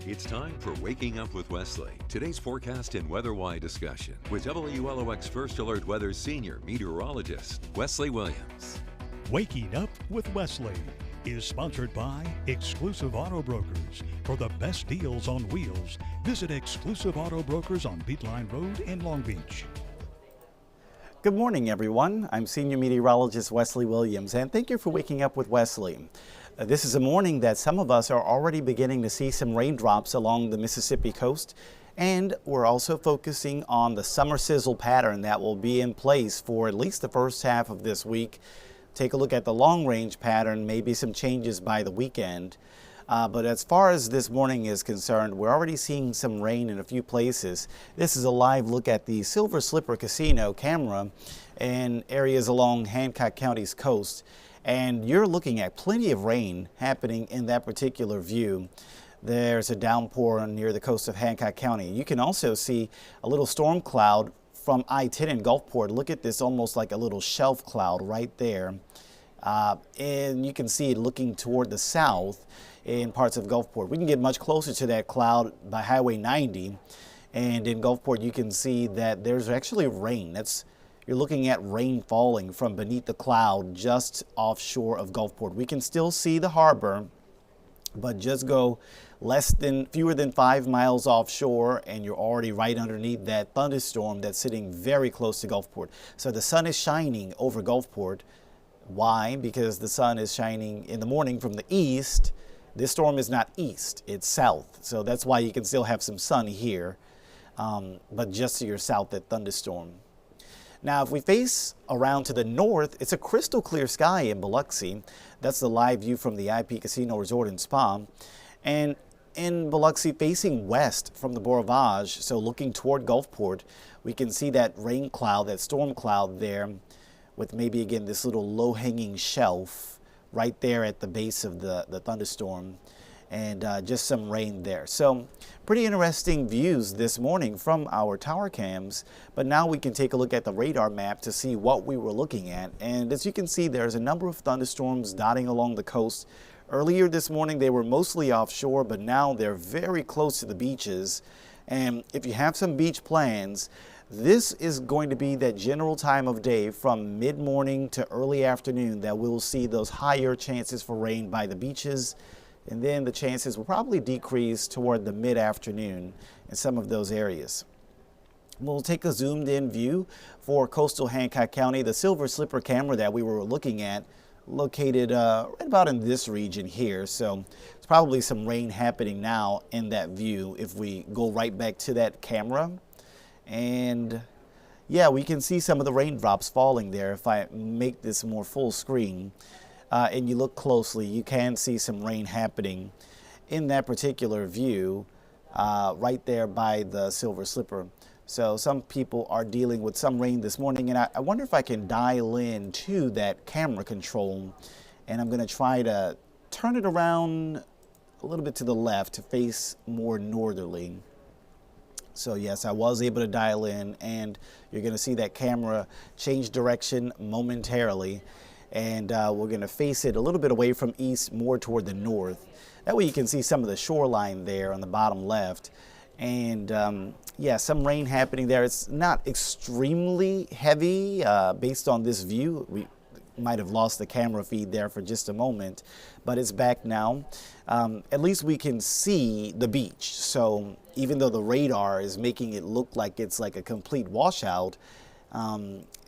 It's time for Waking Up with Wesley. Today's forecast and weather-wide discussion with WLOX First Alert Weather's senior meteorologist, Wesley Williams. Waking Up with Wesley is sponsored by Exclusive Auto Brokers. For the best deals on wheels, visit Exclusive Auto Brokers on Beatline Road in Long Beach. Good morning, everyone. I'm Senior Meteorologist Wesley Williams, and thank you for waking up with Wesley. This is a morning that some of us are already beginning to see some raindrops along the Mississippi coast, and we're also focusing on the summer sizzle pattern that will be in place for at least the first half of this week. Take a look at the long-range pattern, maybe some changes by the weekend. But as far as this morning is concerned, we're already seeing some rain in a few places. This is a live look at the Silver Slipper Casino camera in areas along Hancock County's coast. And you're looking at plenty of rain happening in that particular view. There's a downpour near the coast of Hancock County. You can also see a little storm cloud from I-10 in Gulfport. Look at this, almost like a little shelf cloud right there. And you can see it looking toward the south in parts of Gulfport. We can get much closer to that cloud by Highway 90. And in Gulfport, you can see that there's actually rain. You're looking at rain falling from beneath the cloud just offshore of Gulfport. We can still see the harbor, but just go fewer than 5 miles offshore and you're already right underneath that thunderstorm that's sitting very close to Gulfport. So the sun is shining over Gulfport. Why? Because the sun is shining in the morning from the east. This storm is not east, it's south. So that's why you can still have some sun here, but just to your south, that thunderstorm. Now, if we face around to the north, it's a crystal clear sky in Biloxi. That's the live view from the IP Casino Resort and Spa. And in Biloxi, facing west from the Beau Rivage, so looking toward Gulfport, we can see that rain cloud, that storm cloud there, with maybe again this little low-hanging shelf right there at the base of the thunderstorm, and just some rain there. So pretty interesting views this morning from our tower cams, but now we can take a look at the radar map to see what we were looking at. And as you can see, there's a number of thunderstorms dotting along the coast. Earlier this morning they were mostly offshore, but now they're very close to the beaches. And if you have some beach plans, this is going to be that general time of day from mid-morning to early afternoon that we'll see those higher chances for rain by the beaches. And then the chances will probably decrease toward the mid-afternoon in some of those areas. We'll take a zoomed in view for coastal Hancock County. The Silver Slipper camera that we were looking at located right about in this region here. So it's probably some rain happening now in that view if we go right back to that camera. And yeah, we can see some of the raindrops falling there. If I make this more full screen, and you look closely, you can see some rain happening in that particular view right there by the Silver Slipper. So some people are dealing with some rain this morning, and I wonder if I can dial in to that camera control, and I'm going to try to turn it around a little bit to the left to face more northerly. So yes, I was able to dial in, and you're going to see that camera change direction momentarily. And we're going to face it a little bit away from east, more toward the north. That way you can see some of the shoreline there on the bottom left. And yeah, some rain happening there. It's not extremely heavy based on this view. We might have lost the camera feed there for just a moment, but it's back now. At least we can see the beach. So even though the radar is making it look like it's like a complete washout,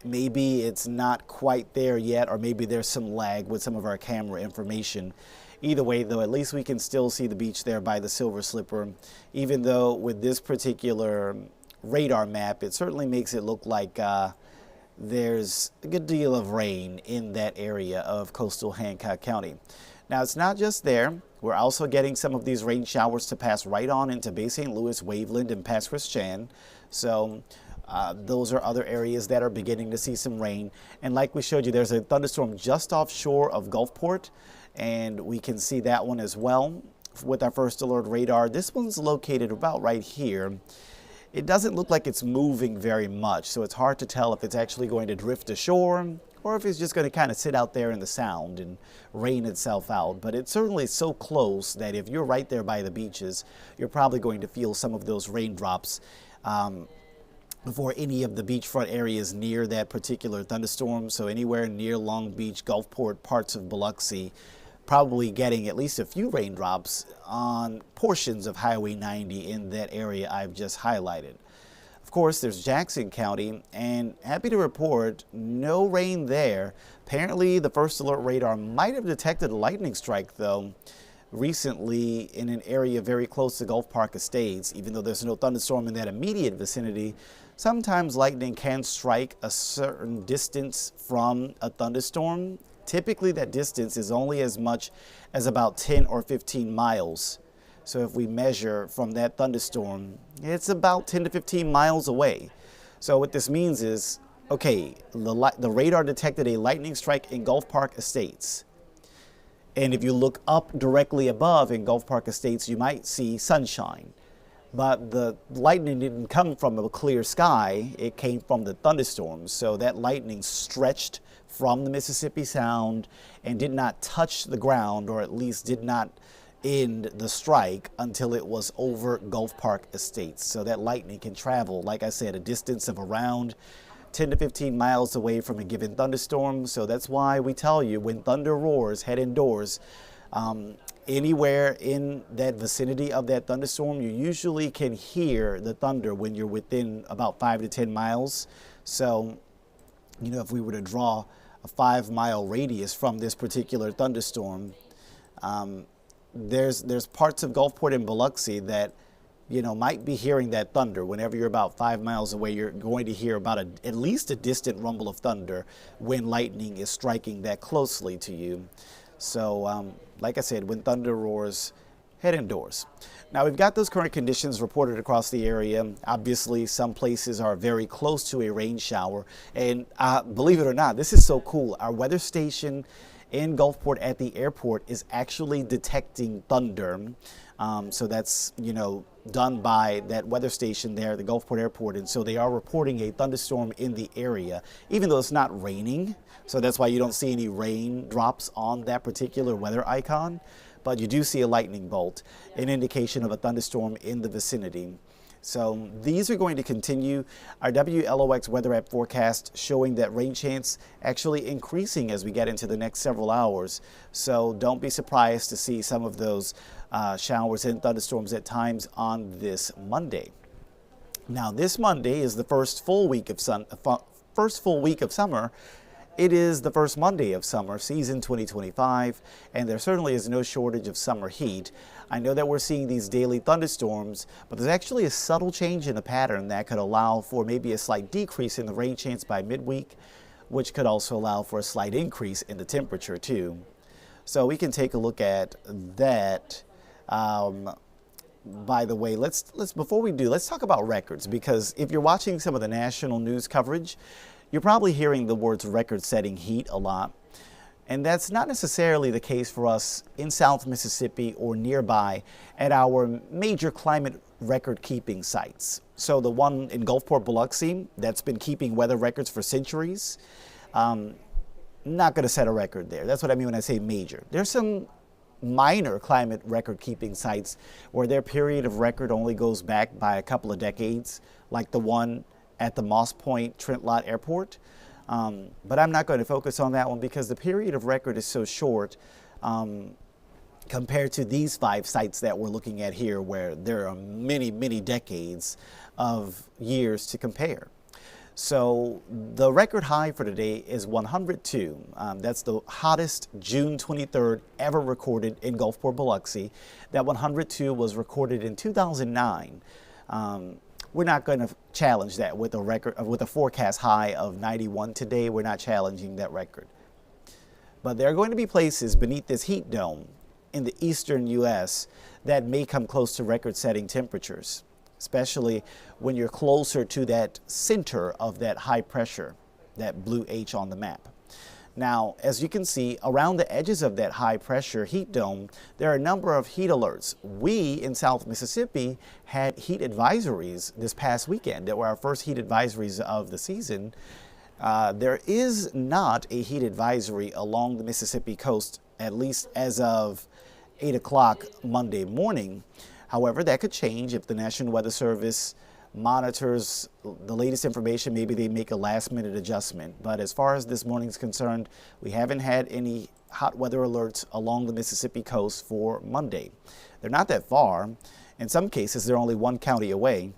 maybe it's not quite there yet, or maybe there's some lag with some of our camera information. Either way, though, at least we can still see the beach there by the Silver Slipper, even though with this particular radar map, it certainly makes it look like there's a good deal of rain in that area of coastal Hancock County. Now, it's not just there. We're also getting some of these rain showers to pass right on into Bay St. Louis, Waveland, and Pass Christian. So those are other areas that are beginning to see some rain. And like we showed you, there's a thunderstorm just offshore of Gulfport, and we can see that one as well with our first alert radar. This one's located about right here. It doesn't look like it's moving very much, so it's hard to tell if it's actually going to drift ashore or if it's just going to kind of sit out there in the sound and rain itself out. But it's certainly so close that if you're right there by the beaches, you're probably going to feel some of those raindrops for any of the beachfront areas near that particular thunderstorm. So anywhere near Long Beach, Gulfport, parts of Biloxi, probably getting at least a few raindrops on portions of Highway 90 in that area I've just highlighted. Of course, there's Jackson County, and happy to report no rain there. Apparently, the first alert radar might have detected a lightning strike, though, recently in an area very close to Gulf Park Estates. Even though there's no thunderstorm in that immediate vicinity, sometimes lightning can strike a certain distance from a thunderstorm. Typically, that distance is only as much as about 10 or 15 miles. So if we measure from that thunderstorm, it's about 10 to 15 miles away. So what this means is, okay, the radar detected a lightning strike in Gulf Park Estates. And if you look up directly above in Gulf Park Estates, you might see sunshine. But the lightning didn't come from a clear sky, it came from the thunderstorms. So that lightning stretched from the Mississippi Sound and did not touch the ground, or at least did not end the strike until it was over Gulf Park Estates. So that lightning can travel, like I said, a distance of around 10 to 15 miles away from a given thunderstorm. So that's why we tell you, when thunder roars, head indoors. Anywhere in that vicinity of that thunderstorm, you usually can hear the thunder when you're within about 5 to 10 miles. So, you know, if we were to draw a 5-mile radius from this particular thunderstorm, there's parts of Gulfport and Biloxi that, you know, might be hearing that thunder. Whenever you're about 5 miles away, you're going to hear about at least a distant rumble of thunder when lightning is striking that closely to you. So, like I said, when thunder roars, head indoors. Now, we've got those current conditions reported across the area. Obviously, some places are very close to a rain shower. And believe it or not, this is so cool. Our weather station in Gulfport at the airport is actually detecting thunder. So that's, you know, done by that weather station there at the Gulfport airport. And so they are reporting a thunderstorm in the area, even though it's not raining. So that's why you don't see any rain drops on that particular weather icon. But you do see a lightning bolt, an indication of a thunderstorm in the vicinity. So these are going to continue. Our WLOX weather app forecast showing that rain chance actually increasing as we get into the next several hours. So don't be surprised to see some of those showers and thunderstorms at times on this Monday. Now, this Monday is the first full week of summer. It is the first Monday of summer season 2025, and there certainly is no shortage of summer heat. I know that we're seeing these daily thunderstorms, but there's actually a subtle change in the pattern that could allow for maybe a slight decrease in the rain chance by midweek, which could also allow for a slight increase in the temperature too. So we can take a look at that. By the way, before we do, let's talk about records, because if you're watching some of the national news coverage, you're probably hearing the words record-setting heat a lot, and that's not necessarily the case for us in South Mississippi or nearby at our major climate record-keeping sites. So the one in Gulfport, Biloxi, that's been keeping weather records for centuries, not going to set a record there. That's what I mean when I say major. There's some minor climate record-keeping sites where their period of record only goes back by a couple of decades, like the one at the Moss Point Trent Lott Airport. But I'm not going to focus on that one because the period of record is so short compared to these 5 sites that we're looking at here, where there are many, many decades of years to compare. So the record high for today is 102. That's the hottest June 23rd ever recorded in Gulfport, Biloxi. That 102 was recorded in 2009. We're not going to challenge that with a forecast high of 91 today. We're not challenging that record. But there are going to be places beneath this heat dome in the eastern U.S. that may come close to record-setting temperatures, especially when you're closer to that center of that high pressure, that blue H on the map. Now, as you can see, around the edges of that high pressure heat dome, there are a number of heat alerts. We in South Mississippi had heat advisories this past weekend that were our first heat advisories of the season. There is not a heat advisory along the Mississippi coast, at least as of 8 o'clock Monday morning. However, that could change if the National Weather Service monitors the latest information. Maybe they make a last-minute adjustment. But as far as this morning's concerned, we haven't had any hot weather alerts along the Mississippi coast for Monday. They're not that far. In some cases, they're only one county away.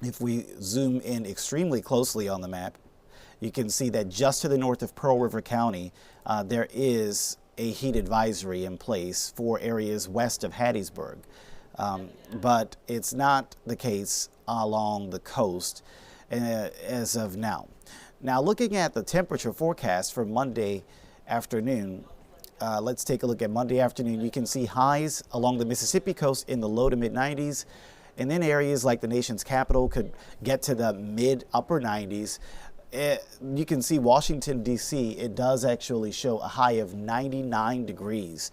If we zoom in extremely closely on the map, you can see that just to the north of Pearl River County, there is a heat advisory in place for areas west of Hattiesburg. But it's not the case along the coast as of now. Now, looking at the temperature forecast for Monday afternoon, let's take a look at Monday afternoon. You can see highs along the Mississippi coast in the low to mid 90s. And then areas like the nation's capital could get to the mid-upper 90s. You can see Washington, D.C., it does actually show a high of 99 degrees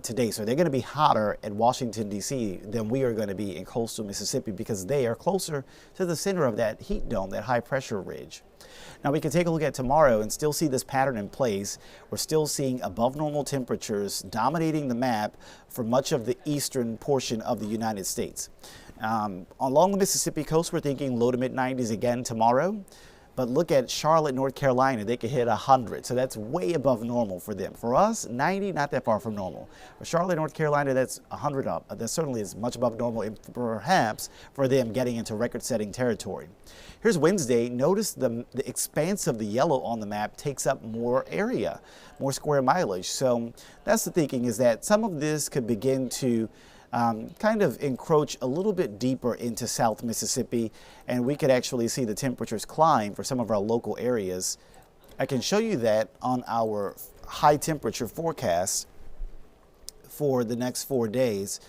today. So they're going to be hotter at Washington, D.C. than we are going to be in coastal Mississippi because they are closer to the center of that heat dome, that high pressure ridge. Now we can take a look at tomorrow and still see this pattern in place. We're still seeing above normal temperatures dominating the map for much of the eastern portion of the United States. Along the Mississippi coast, we're thinking low to mid 90s again tomorrow. But look at Charlotte, North Carolina, they could hit 100. So that's way above normal for them. For us, 90, not that far from normal. For Charlotte, North Carolina, that's 100 up. That certainly is much above normal, and perhaps for them getting into record-setting territory. Here's Wednesday. Notice the expanse of the yellow on the map takes up more area, more square mileage. So that's the thinking, is that some of this could begin to kind of encroach a little bit deeper into South Mississippi, and we could actually see the temperatures climb for some of our local areas. I can show you that on our high temperature forecast for the next 4 days,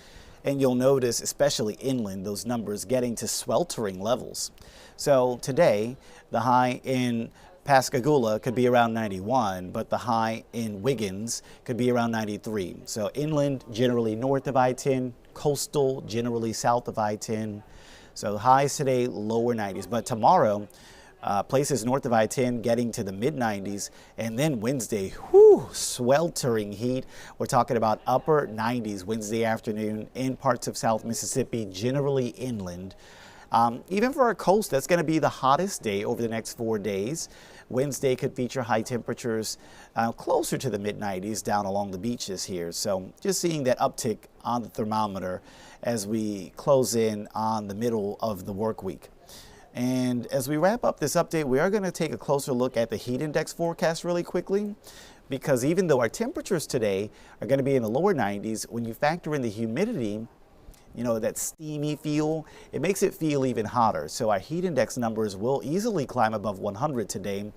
and you'll notice, especially inland, those numbers getting to sweltering levels. So today, the high in Pascagoula could be around 91, but the high in Wiggins could be around 93. So inland, generally north of I-10, coastal, generally south of I-10. So highs today, lower 90s. But tomorrow, places north of I-10 getting to the mid-90s. And then Wednesday, sweltering heat. We're talking about upper 90s Wednesday afternoon in parts of South Mississippi, generally inland. Even for our coast, that's going to be the hottest day over the next 4 days. Wednesday could feature high temperatures closer to the mid-90s down along the beaches here. So just seeing that uptick on the thermometer as we close in on the middle of the work week. And as we wrap up this update, we are going to take a closer look at the heat index forecast really quickly, because even though our temperatures today are going to be in the lower 90s, when you factor in the humidity, you know, that steamy feel, it makes it feel even hotter. So our heat index numbers will easily climb above 100 today.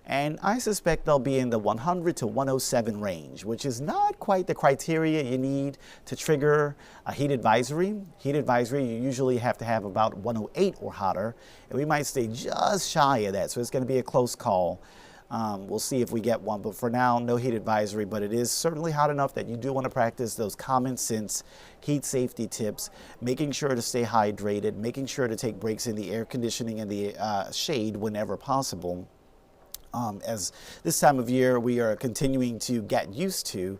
And I suspect they'll be in the 100 to 107 range, which is not quite the criteria you need to trigger a heat advisory. Heat advisory, you usually have to have about 108 or hotter, and we might stay just shy of that. So it's going to be a close call. We'll see if we get one, but for now, no heat advisory, but it is certainly hot enough that you do want to practice those common sense heat safety tips, making sure to stay hydrated, making sure to take breaks in the air conditioning and the shade whenever possible. As this time of year, we are continuing to get used to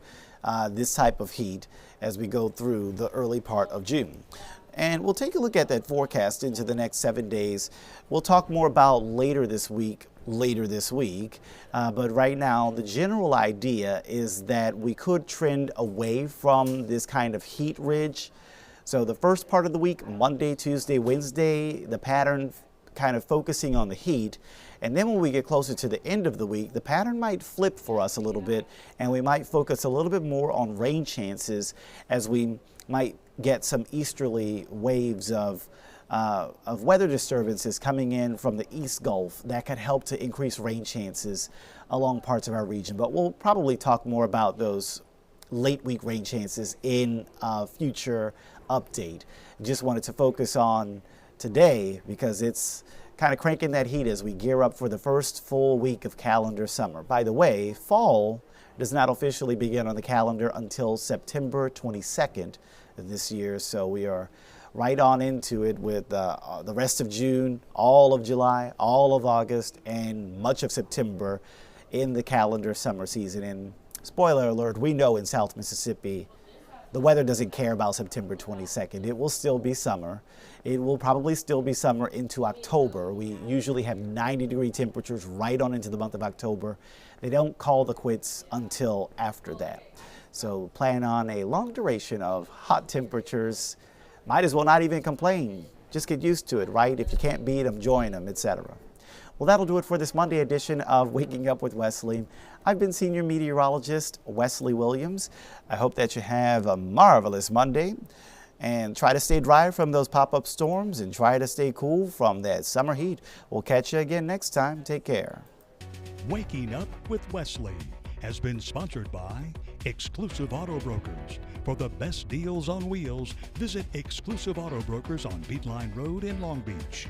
this type of heat as we go through the early part of June. And we'll take a look at that forecast into the next 7 days. We'll talk more about later this week. But right now, the general idea is that we could trend away from this kind of heat ridge. So the first part of the week, Monday, Tuesday, Wednesday, the pattern kind of focusing on the heat. And then when we get closer to the end of the week, the pattern might flip for us a little bit, and we might focus a little bit more on rain chances, as we might get some easterly waves of weather disturbances coming in from the East Gulf that could help to increase rain chances along parts of our region. But we'll probably talk more about those late week rain chances in a future update. Just wanted to focus on today because it's kind of cranking that heat as we gear up for the first full week of calendar summer. By the way, fall does not officially begin on the calendar until September 22nd this year, so we are right on into it with the rest of June, all of July, all of August, and much of September in the calendar summer season. And spoiler alert, we know in South Mississippi, the weather doesn't care about September 22nd. It will still be summer. It will probably still be summer into October. We usually have 90-degree temperatures right on into the month of October. They don't call the quits until after that. So plan on a long duration of hot temperatures. Might as well not even complain. Just get used to it, right? If you can't beat them, join them, etc. Well, that'll do it for this Monday edition of Waking Up with Wesley. I've been Senior Meteorologist Wesley Williams. I hope that you have a marvelous Monday and try to stay dry from those pop-up storms and try to stay cool from that summer heat. We'll catch you again next time. Take care. Waking Up with Wesley has been sponsored by Exclusive Auto Brokers. For the best deals on wheels, visit Exclusive Auto Brokers on Beatline Road in Long Beach.